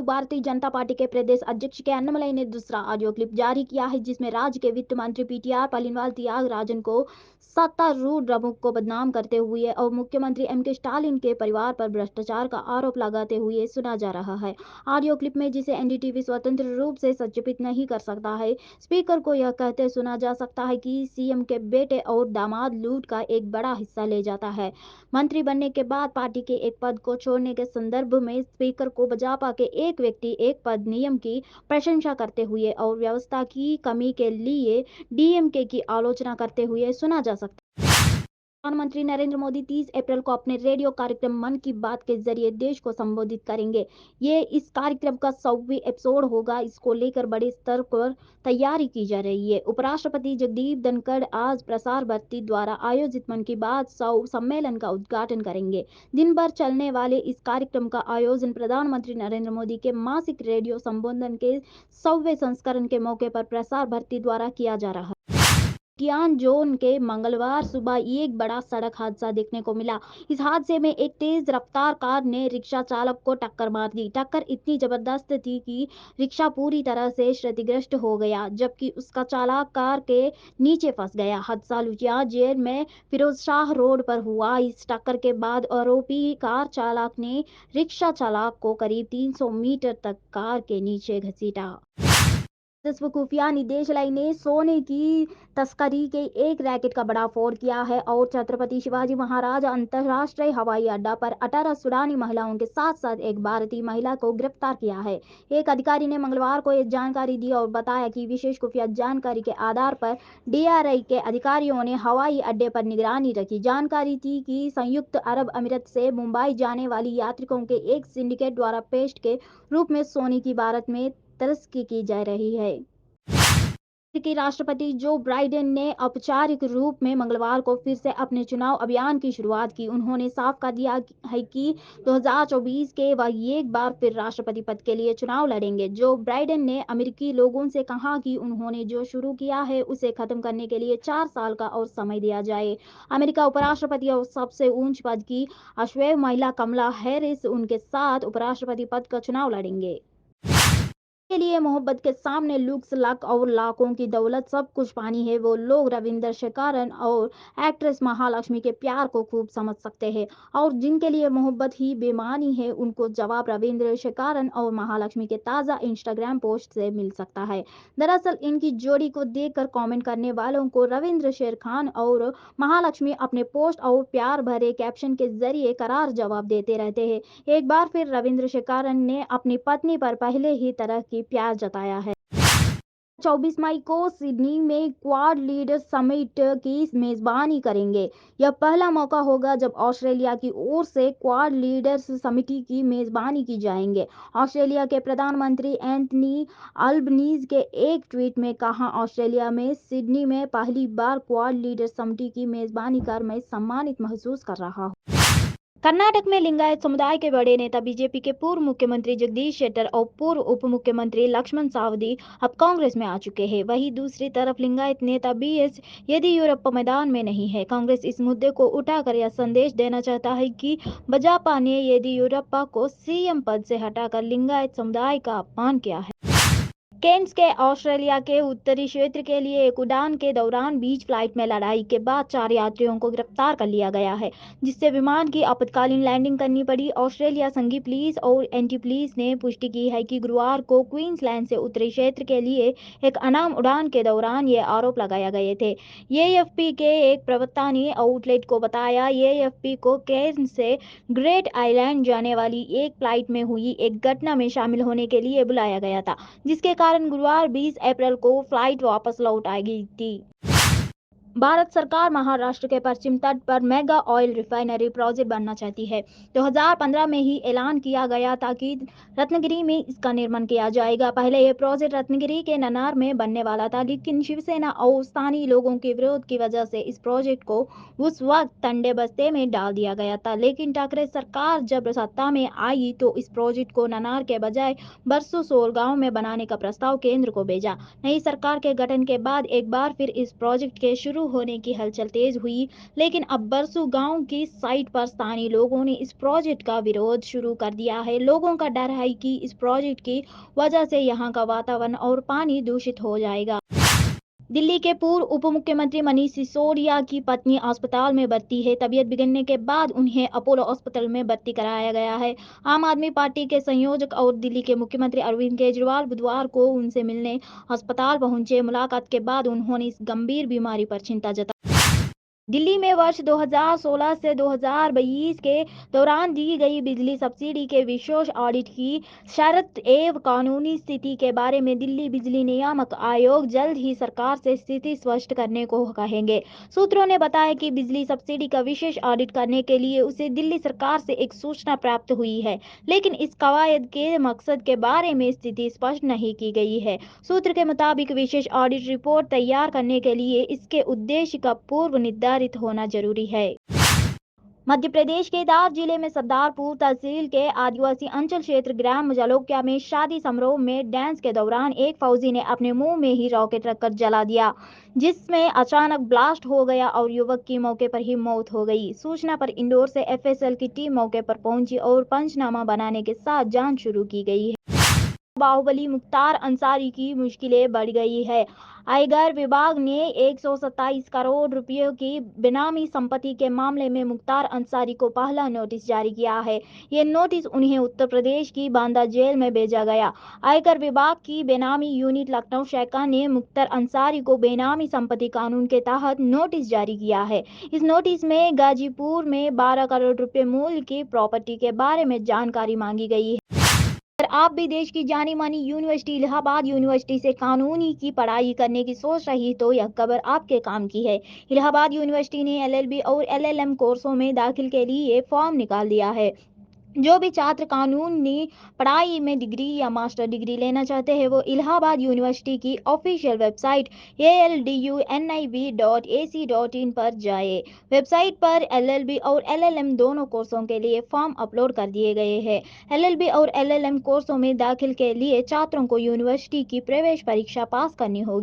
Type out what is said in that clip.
Bharatiya Janata party के प्रदेश अध्यक्ष के अन्नमलई ने दूसरा ऑडियो क्लिप जारी किया है, जिसमें राज्य के वित्त मंत्री पीटीआर पलिनवाल त्यागराजन को सत्तारूढ़ प्रमुख को बदनाम करते हुए और मुख्यमंत्री एमके स्टालिन के परिवार पर भ्रष्टाचार का आरोप लगाते हुए सुना जा रहा है। ऑडियो क्लिप में, जिसे एनडीटीवी स्वतंत्र रूप से सत्यापित नहीं कर सकता है, स्पीकर को यह कहते सुना जा सकता है कि सीएम के बेटे और दामाद लूट का एक बड़ा हिस्सा ले जाता है। मंत्री बनने के बाद पार्टी के एक पद को छोड़ने के संदर्भ में स्पीकर को भाजपा के एक व्यक्ति एक पद नियम की प्रशंसा करते हुए और व्यवस्था की कमी के लिए डीएमके की आलोचना करते हुए सुना जा सकता है। प्रधानमंत्री नरेंद्र मोदी 30 अप्रैल को अपने रेडियो कार्यक्रम मन की बात के जरिए देश को संबोधित करेंगे। ये इस कार्यक्रम का 100वीं एपिसोड होगा। इसको लेकर बड़े स्तर पर तैयारी की जा रही है। उपराष्ट्रपति जगदीप धनखड़ आज प्रसार भारती द्वारा आयोजित मन की बात 100 सम्मेलन का उद्घाटन करेंगे। दिन भर चलने वाले इस कार्यक्रम का आयोजन प्रधानमंत्री नरेंद्र मोदी के मासिक रेडियो संबोधन के 100वें संस्करण के मौके पर प्रसार भारती द्वारा किया जा रहा है। कियान जोन के मंगलवार सुबह एक बड़ा सड़क हादसा देखने को मिला। इस हादसे में एक तेज रफ्तार कार ने रिक्शा चालक को टक्कर मार दी। टक्कर इतनी जबरदस्त थी कि रिक्शा पूरी तरह से क्षतिग्रस्त हो गया, जबकि उसका चालक कार के नीचे फंस गया। हादसा लुधियाना जेल में फिरोजशाह रोड पर हुआ। इस टक्कर के बाद आरोपी कार चालक ने रिक्शा चालक को करीब 300 मीटर तक कार के नीचे घसीटा। राजस्व खुफिया निदेशालय ने सोने की तस्करी के एक रैकेट का बड़ा फोड़ किया है और छत्रपति शिवाजी महाराज अंतर्राष्ट्रीय हवाई अड्डा पर 18 सूडानी महिलाओं के साथ साथ एक भारतीय महिला को गिरफ्तार किया है। एक अधिकारी ने मंगलवार को यह जानकारी दी और बताया कि विशेष खुफिया जानकारी के आधार पर डीआरआई के अधिकारियों ने हवाई अड्डे पर निगरानी रखी। जानकारी थी कि संयुक्त अरब अमीरात से मुंबई जाने वाली यात्रिकों के एक सिंडिकेट द्वारा पेस्ट के रूप में सोने की भारत में तस्करी की जा रही है। अमेरिकी राष्ट्रपति जो बाइडेन ने औपचारिक रूप में मंगलवार को फिर से अपने चुनाव अभियान की शुरुआत की। उन्होंने साफ कर दिया है कि 2024 के वह एक बार फिर राष्ट्रपति पद के लिए चुनाव लड़ेंगे। जो बाइडेन ने अमेरिकी लोगों से कहा कि उन्होंने जो शुरू किया है उसे खत्म करने के लिए 4 साल का और समय दिया जाए। अमेरिका उपराष्ट्रपति और सबसे ऊंच पद की अश्वेत महिला कमला हैरिस उनके साथ उपराष्ट्रपति पद का चुनाव लड़ेंगे। के लिए मोहब्बत के सामने लुक्स, लक और लाखों की दौलत सब कुछ पानी है। वो लोग रविंद्र शेखरन और एक्ट्रेस महालक्ष्मी के प्यार को खूब समझ सकते हैं और जिनके लिए मोहब्बत ही बेमानी है, उनको जवाब रविंद्र शेखरन और महालक्ष्मी के ताज़ा इंस्टाग्राम पोस्ट से मिल सकता है। दरअसल इनकी जोड़ी को देखकर कमेंट करने वालों को रविंद्र शेखरन और महालक्ष्मी अपने पोस्ट और प्यार भरे कैप्शन के जरिए करार जवाब देते रहते हैं। एक बार फिर रविंद्र शेखरन ने अपनी पत्नी पर पहले ही तरह की प्यार जताया है। 24 मई को सिडनी में क्वाड लीडर समिट की मेजबानी करेंगे। यह पहला मौका होगा जब ऑस्ट्रेलिया की ओर से क्वाड लीडर्स समिट की मेजबानी की जाएंगे। ऑस्ट्रेलिया के प्रधानमंत्री एंथनी अल्बनीज के एक ट्वीट में कहा, ऑस्ट्रेलिया में सिडनी में पहली बार क्वाड लीडर समिट की मेजबानी कर मैं सम्मानित महसूस कर रहा हूँ। कर्नाटक में लिंगायत समुदाय के बड़े नेता बीजेपी के पूर्व मुख्यमंत्री जगदीश शेट्टर और पूर्व उप मुख्यमंत्री लक्ष्मण सावदी अब कांग्रेस में आ चुके हैं। वहीं दूसरी तरफ लिंगायत नेता बीएस येदियुरप्पा मैदान में नहीं है। कांग्रेस इस मुद्दे को उठाकर यह संदेश देना चाहता है कि भाजपा ने येदियुरप्पा को सीएम पद से हटाकर लिंगायत समुदाय का अपमान किया है। केन्स के ऑस्ट्रेलिया के उत्तरी क्षेत्र के लिए एक उड़ान के दौरान बीच फ्लाइट में लड़ाई के बाद 4 यात्रियों को गिरफ्तार कर लिया गया है, जिससे विमान की आपातकालीन लैंडिंग करनी पड़ी। ऑस्ट्रेलिया संघीय पुलिस और एंटी पुलिस ने पुष्टि की है कि गुरुवार को क्वींसलैंड से उत्तरी क्षेत्र के लिए एक अनाम उड़ान के दौरान ये आरोप लगाए गए थे। एएफपी के एक प्रवक्ता ने आउटलेट को बताया, एएफपी को केन्स से ग्रेट आइलैंड जाने वाली एक फ्लाइट में हुई एक घटना में शामिल होने के लिए बुलाया गया था, जिसके कारण गुरुवार 20 अप्रैल को फ्लाइट वापस लौट आई गई थी। भारत सरकार महाराष्ट्र के पश्चिम तट पर मेगा ऑयल रिफाइनरी प्रोजेक्ट बनना चाहती है। 2015 में ही ऐलान किया गया था कि रत्नागिरी में इसका निर्माण किया जाएगा। पहले यह प्रोजेक्ट रत्नागिरी के ननार में बनने वाला था, लेकिन शिवसेना और स्थानीय लोगों के विरोध की वजह से इस प्रोजेक्ट को उस वक्त ठंडे बस्ते में डाल दिया गया था। लेकिन ठाकरे सरकार जब सत्ता में आई तो इस प्रोजेक्ट को ननार के बजाय बरसोसोल गांव में बनाने का प्रस्ताव केंद्र को भेजा। नई सरकार के गठन के बाद एक बार फिर इस प्रोजेक्ट के शुरू होने की हलचल तेज हुई, लेकिन अब बरसू गांव की साइट पर स्थानीय लोगों ने इस प्रोजेक्ट का विरोध शुरू कर दिया है। लोगों का डर है कि इस प्रोजेक्ट की वजह से यहां का वातावरण और पानी दूषित हो जाएगा। दिल्ली के पूर्व उप मुख्यमंत्री मनीष सिसोदिया की पत्नी अस्पताल में भर्ती है। तबीयत बिगड़ने के बाद उन्हें अपोलो अस्पताल में भर्ती कराया गया है। आम आदमी पार्टी के संयोजक और दिल्ली के मुख्यमंत्री अरविंद केजरीवाल बुधवार को उनसे मिलने अस्पताल पहुंचे। मुलाकात के बाद उन्होंने इस गंभीर बीमारी पर चिंता जताई। दिल्ली में वर्ष 2016 से 2022 के दौरान दी गई बिजली सब्सिडी के विशेष ऑडिट की शर्त एवं कानूनी स्थिति के बारे में दिल्ली बिजली नियामक आयोग जल्द ही सरकार से स्थिति स्पष्ट करने को कहेंगे। सूत्रों ने बताया कि बिजली सब्सिडी का विशेष ऑडिट करने के लिए उसे दिल्ली सरकार से एक सूचना प्राप्त हुई है, लेकिन इस कवायद के मकसद के बारे में स्थिति स्पष्ट नहीं की गई है। सूत्र के मुताबिक विशेष ऑडिट रिपोर्ट तैयार करने के लिए इसके उद्देश्य का पूर्व निर्धारित होना जरूरी है। मध्य प्रदेश के दार जिले में सरदारपुर तहसील के आदिवासी अंचल क्षेत्र ग्राम जलोकिया में शादी समारोह में डांस के दौरान एक फौजी ने अपने मुंह में ही रॉकेट रखकर जला दिया, जिसमें अचानक ब्लास्ट हो गया और युवक की मौके पर ही मौत हो गई। सूचना पर इंदौर से एफएसएल की टीम मौके पर पहुंची और पंचनामा बनाने के साथ जांच शुरू की गई है। बाहुबली मुख्तार अंसारी की मुश्किलें बढ़ गई है। आयकर विभाग ने 127 करोड़ रुपयों की बेनामी संपत्ति के मामले में मुख्तार अंसारी को पहला नोटिस जारी किया है। ये नोटिस उन्हें उत्तर प्रदेश की बांदा जेल में भेजा गया। आयकर विभाग की बेनामी यूनिट लखनऊ शाखा ने मुख्तार अंसारी को बेनामी संपत्ति कानून के तहत नोटिस जारी किया है। इस नोटिस में गाजीपुर में 12 करोड़ रुपए मूल्य की प्रॉपर्टी के बारे में जानकारी मांगी गई है। अगर आप भी देश की जानी मानी यूनिवर्सिटी इलाहाबाद यूनिवर्सिटी से कानूनी की पढ़ाई करने की सोच रही तो यह खबर आपके काम की है। इलाहाबाद यूनिवर्सिटी ने एलएलबी और एलएलएम कोर्सों में दाखिल के लिए फॉर्म निकाल दिया है। जो भी छात्र कानूनी पढ़ाई में डिग्री या मास्टर डिग्री लेना चाहते हैं वो इलाहाबाद यूनिवर्सिटी की ऑफिशियल वेबसाइट alduniv.ac.in पर जाए। वेबसाइट पर एलएलबी और एलएलएम दोनों कोर्सों के लिए फॉर्म अपलोड कर दिए गए हैं। एलएलबी और एलएलएम कोर्सों में दाखिल के लिए छात्रों को यूनिवर्सिटी की प्रवेश परीक्षा पास करनी होगी।